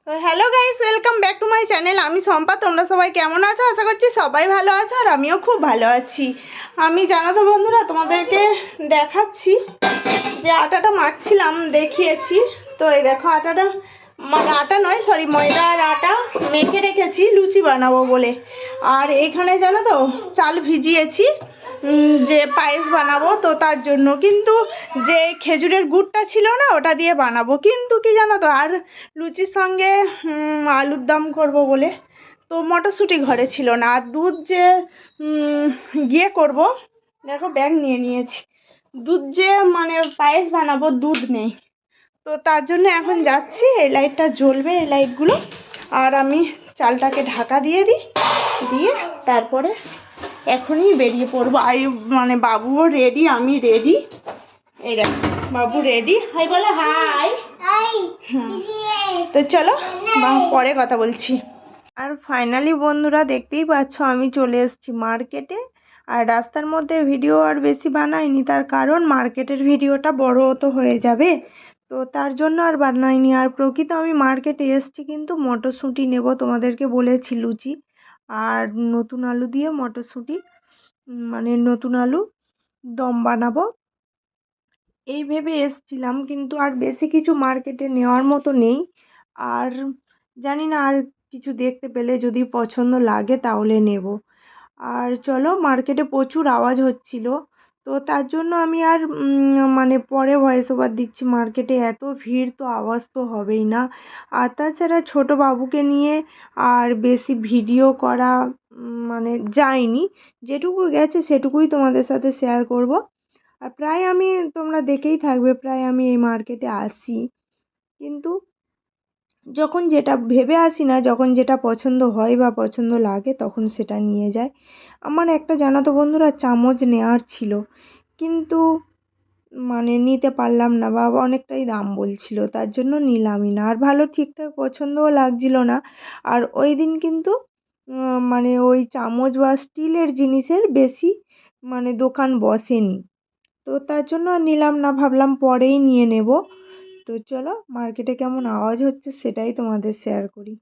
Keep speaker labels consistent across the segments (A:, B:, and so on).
A: তো hello guys, welcome back to my channel. আমি সম্পা। তোমরা সবাই কেমন আছো? আশা করছি সবাই ভালো আছো, আর আমিও খুব ভালো আছি। আমি জানো তো বন্ধুরা, তোমাদেরকে দেখাচ্ছি যে আটাটা মাখছিলাম, দেখিয়েছি তো। এই দেখো আটাটা, মানে আটা নয় সরি, ময়দা আর আটা মেখে রেখেছি লুচি বানাবো বলে। আর এখানে জানো তো চাল ভিজিয়েছি যে পায়েস বানাবো, তো তার জন্য। কিন্তু যে খেজুরের গুড়টা ছিল না, ওটা দিয়ে বানাবো। কিন্তু কি জানো তো, আর লুচির সঙ্গে আলুর দম করব বলে তো মটরশুঁটি ঘরে ছিল না। আর দুধ যে গিয়ে করব, দেখো ব্যাগ নিয়ে নিয়েছি। দুধ যে মানে পায়েস বানাবো, দুধ নেই। তো তার জন্য এখন যাচ্ছি। এই লাইটটা জ্বলবে, এই লাইটগুলো। আর আমি চালটাকে ঢাকা দিয়ে দিই, দিয়ে তারপরে এখনই বেরিয়ে পড়বো। মানে বাবুও রেডি, আমি রেডি। এই দেখো বাবু রেডি। হাই বলো, হাই। তো চলো পরে কথা বলছি। আর ফাইনালি বন্ধুরা দেখতেই পাচ্ছ, আমি চলে এসেছি মার্কেটে। আর রাস্তার মধ্যে ভিডিও আর বেশি বানাইনি, তার কারণ মার্কেটের ভিডিওটা বড় তো হয়ে যাবে, তো তার জন্য আর বানাইনি। আর প্রকৃত আমি মার্কেটে এসেছি কিন্তু মটরশুঁটি নেব, তোমাদেরকে বলেছি লুচি আর নতুন আলু দিয়ে মটরশুঁটি, মানে নতুন আলু দম বানাবো এই ভেবে এসছিলাম। কিন্তু আর বেশি কিছু মার্কেটে নেওয়ার মতো নেই। আর জানি না, আর কিছু দেখতে পেলে যদি পছন্দ লাগে তাহলে নেব। আর চলো, মার্কেটে প্রচুর আওয়াজ হচ্ছিল, তো তার জন্য আমি আর মানে পরে ভয়েস ওভার দিচ্ছি। মার্কেটে এত ভিড়, তো আওয়াজ তো হবেই না। আর তাছাড়া ছোটো বাবুকে নিয়ে আর বেশি ভিডিও করা মানে যায়নি। যেটুকু গেছে সেটুকুই তোমাদের সাথে শেয়ার করব। আর প্রায় আমি, তোমরা দেখেই থাকবে, প্রায় আমি এই মার্কেটে আসি। কিন্তু যখন যেটা ভেবে আসি না, যখন যেটা পছন্দ হয় বা পছন্দ লাগে তখন সেটা নিয়ে যায়। আমার একটা জানো তো বন্ধুরা চামচ নেওয়ার ছিল, কিন্তু মানে নিতে পারলাম না, বা অনেকটাই দাম বলছিল, তার জন্য নিলামই না। আর ভালো ঠিকঠাক পছন্দও লাগছিল না। আর ওই দিন কিন্তু মানে ওই চামচ বা স্টিলের জিনিসের বেশি মানে দোকান বসেনি, তো তার জন্য আর নিলাম না, ভাবলাম পরেই নিয়ে নেব। তো চলো মার্কেটে কেমন আওয়াজ হচ্ছে সেটাই তোমাদের শেয়ার করি।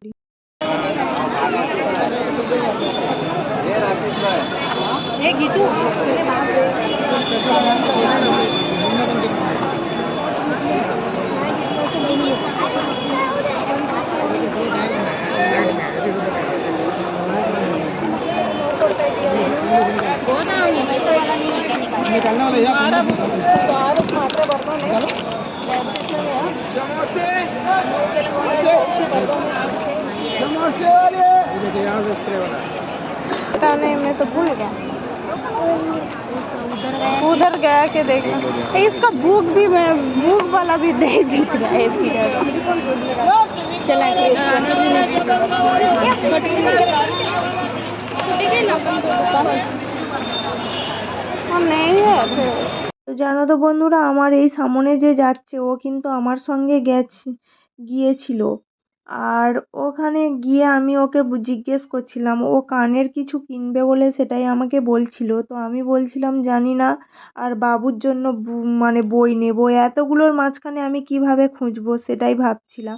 A: मैं तो भूल गया, उधर गया के देखना। इसका बुक भी, बुक वाला भी नहीं दिख रहा है फिर। चला नहीं है। তো জানো তো বন্ধুরা, আমার এই সামনে যে যাচ্ছে ও কিন্তু আমার সঙ্গে গিয়েছিল। আর ওখানে গিয়ে আমি ওকে জিজ্ঞেস করছিলাম, ও কানের কিছু কিনবে বলে সেটাই আমাকে বলছিল। তো আমি বলছিলাম জানি না, আর বাবুর জন্য মানে বই নেব। এতগুলোর মাঝখানে আমি কিভাবে খুঁজবো সেটাই ভাবছিলাম।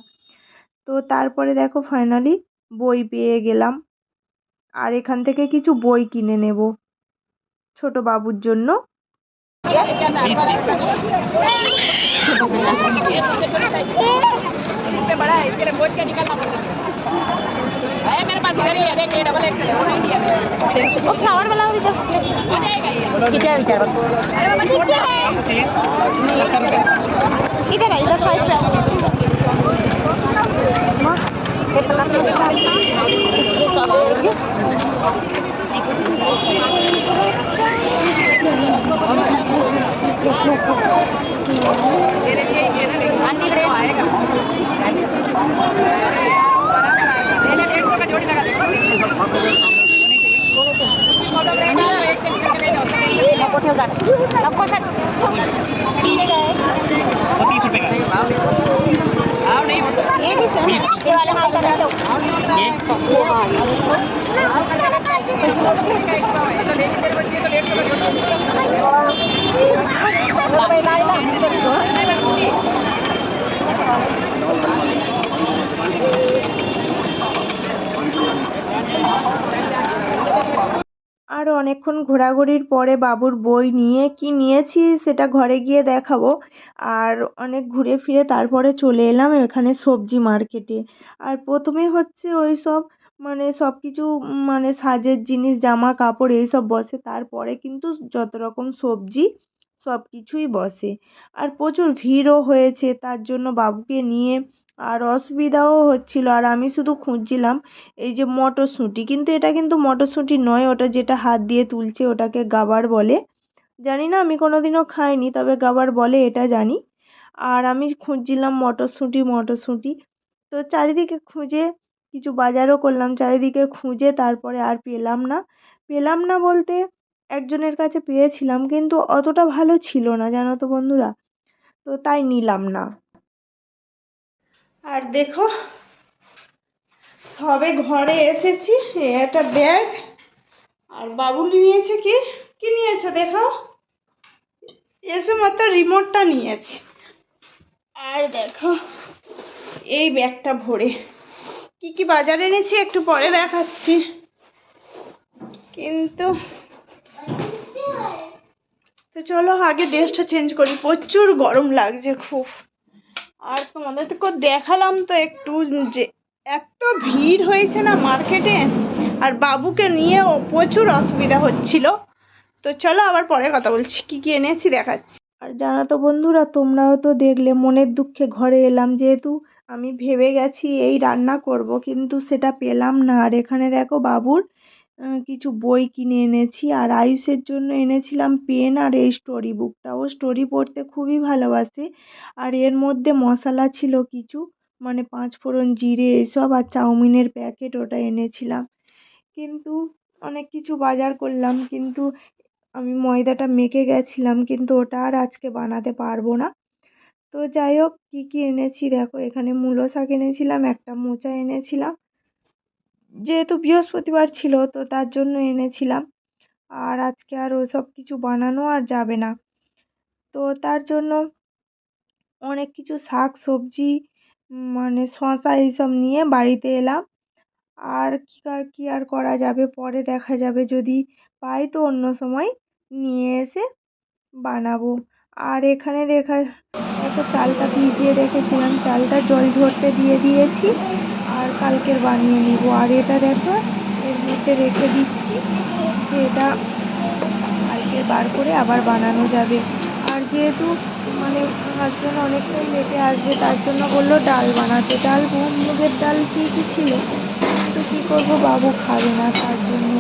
A: তো তারপরে দেখো ফাইনালি বই পেয়ে গেলাম। আর এখান থেকে কিছু বই কিনে নেব ছোট বাবুর জন্য। बड़ा है, इसके लिए बोझ के निकालना पड़ता है। मेरे पास इधर ही है, देख ये डबल एक्सल है, वो नहीं दिया मैंने। वो फ्लावर वाला भी तो हो जाएगा ये। कितना विचार कितना है? इधर है, इधर साइड पे मां कितना অনেকক্ষণ ঘোরাঘুরির পরে বাবুর বই নিয়ে কি নিয়েছি সেটা ঘরে গিয়ে দেখাবো। আর অনেক ঘুরে ফিরে তারপরে চলে এলাম এখানে সবজি মার্কেটে। আর প্রথমে হচ্ছে ওই সব মানে সব কিছু মানে সাজের জিনিস জামা কাপড় এইসব বসে, তারপরে কিন্তু যত রকম সবজি সব কিছুই বসে। আর প্রচুর ভিড়ও হয়েছে, তার জন্য বাবুকে নিয়ে আর অসুবিধাও হচ্ছিল। আর আমি শুধু খুঁজছিলাম এই যে মটরশুঁটি, কিন্তু এটা কিন্তু মটরশুঁটি নয়, ওটা যেটা হাত দিয়ে তুলছে ওটাকে গাবার বলে। জানি না, আমি কোনোদিনও খাইনি, তবে গাবার বলে এটা জানি। আর আমি খুঁজছিলাম মটরশুঁটি মটরশুঁটি, তো চারিদিকে খুঁজে কিছু বাজারও করলাম, চারিদিকে খুঁজে তারপরে আর পেলাম না বলতে একজনের কাছে পেয়েছিলাম, কিন্তু অতটা ভালো ছিল না জানো তো বন্ধুরা, তো তাই নিলাম না। আর দেখো সবে ঘরে এসেছি, একটা ব্যাগ, আর বাবু নিয়েছে কি কি নিয়েছো দেখো, এসে মাত্র রিমোটটা নিয়েছে। আর দেখো এই ব্যাগটা ভরে কি কি বাজার এনেছি একটু পরে দেখাচ্ছি, কিন্তু তো চলো আগে ড্রেসটা চেঞ্জ করি, প্রচুর গরম লাগছে খুব। আর তোমাদেরকে দেখালাম তো একটু যে এত ভিড় হয়েছে না মার্কেটে, আর বাবুকে নিয়েও প্রচুর অসুবিধা হচ্ছিল। তো চলো আবার পরে কথা বলছি, কি কি এনেছি দেখাচ্ছি। আর জানো তো বন্ধুরা, তোমরাও তো দেখলে মনের দুঃখে ঘরে এলাম, যেহেতু আমি ভেবে গেছি এই রান্না করব, কিন্তু সেটা পেলাম না। আর এখানে দেখো বাবুর কিছু বই কিনে এনেছি, আর আয়ুষের জন্য এনেছিলাম পেন আর এই স্টোরি বুকটা, ও স্টোরি পড়তে খুবই ভালোবাসে। আর এর মধ্যে মশলা ছিল কিছু, মানে 5 ফোড়ন জিরে এসব, আর চাউমিনের প্যাকেট ওটা এনেছিলাম। কিন্তু অনেক কিছু বাজার করলাম, কিন্তু আমি ময়দাটা মেখে গেছিলাম, কিন্তু ওটা আর আজকে বানাতে পারবো না। তো যাই হোক কী কী এনেছি দেখো, এখানে মূলো শাক এনেছিলাম, একটা মোচা এনেছিলাম, যেহেতু বৃহস্পতিবার ছিল তো তার জন্য এনেছিলাম। আর আজকে আর ওসব কিছু বানানো আর যাবে না, তো তার জন্য অনেক কিছু শাক সবজি মানে শসা এইসব নিয়ে বাড়িতে এলাম। আর কি আর করা যাবে, পরে দেখা যাবে যদি পাই তো অন্য সময় নিয়ে এসে বানাবো। আর এখানে দেখো চালটা ভিজিয়ে রেখেছিলাম, চালটা জল ঝরতে দিয়ে দিয়েছি, আর কালকের বানিয়ে নিব। আর এটা দেখো এর মধ্যে রেখে দিচ্ছি, যে এটা কালকে বার করে আবার বানানো যাবে। আর যেহেতু মানে হাজব্যান্ড অনেকটাই লেটে আসবে, তার জন্য বললো ডাল বানাতে, ডাল মুগের ডাল ঠিকই ছিল, কিন্তু কী করবো বাবু খাবে না তার জন্য।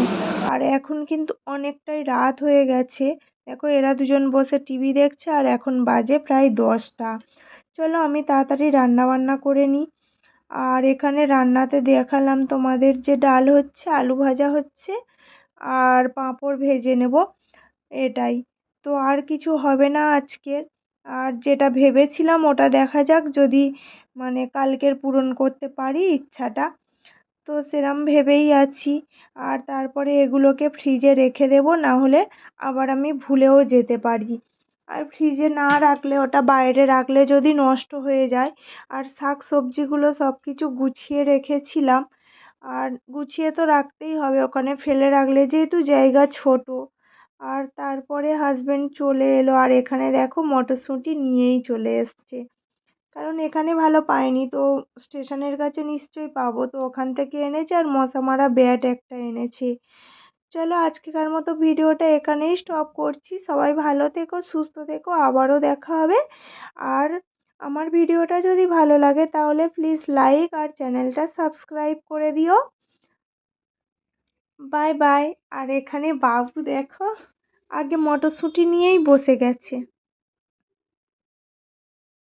A: আর এখন কিন্তু অনেকটাই রাত হয়ে গেছে, দেখো এরা দুজন বসে টিভি দেখছে, আর এখন বাজে প্রায় 10টা। চলো আমি তাড়াতাড়ি রান্না বান্না করে নিই। আর এখানে রান্নাতে দেখালাম তোমাদের যে ডাল হচ্ছে, আলু ভাজা হচ্ছে, আর পাঁপড় ভেজে নেব, এটাই। তো আর কিছু হবে না আজকের। আর যেটা ভেবেছিলাম ওটা দেখা যাক যদি মানে কালকের পূরণ করতে পারি ইচ্ছাটা, তো সেরম ভেবেই আছি। আর তারপরে এগুলোকে ফ্রিজে রেখে দেবো, না হলে আবার আমি ভুলেও যেতে পারি। আর ফ্রিজে না রাখলে, ওটা বাইরে রাখলে যদি নষ্ট হয়ে যায়। আর শাক সবজিগুলো সব কিছু গুছিয়ে রেখেছিলাম, আর গুছিয়ে তো রাখতেই হবে, ওখানে ফেলে রাখলে যেহেতু জায়গা ছোট। আর তারপরে হাজব্যান্ড চলে এলো, আর এখানে দেখো মটরশুঁটি নিয়েই চলে এসছে, কারণ এখানে ভালো পাইনি, তো স্টেশনের কাছে নিশ্চয়ই পাবো, তো ওখান থেকে এনেছে। আর মশা মারা ব্যাট একটা এনেছে। চলো আজকেকার মতো ভিডিওটা এখানেই স্টপ করছি, সবাই ভালো থেকো সুস্থ থেকো, আবারও দেখা হবে। আর আমার ভিডিওটা যদি ভালো লাগে তাহলে প্লিজ লাইক আর চ্যানেলটা সাবস্ক্রাইব করে দিও। Bye bye. আর এখানে বাবু দেখো আগে মটরশুঁটি নিয়েই বসে গেছে।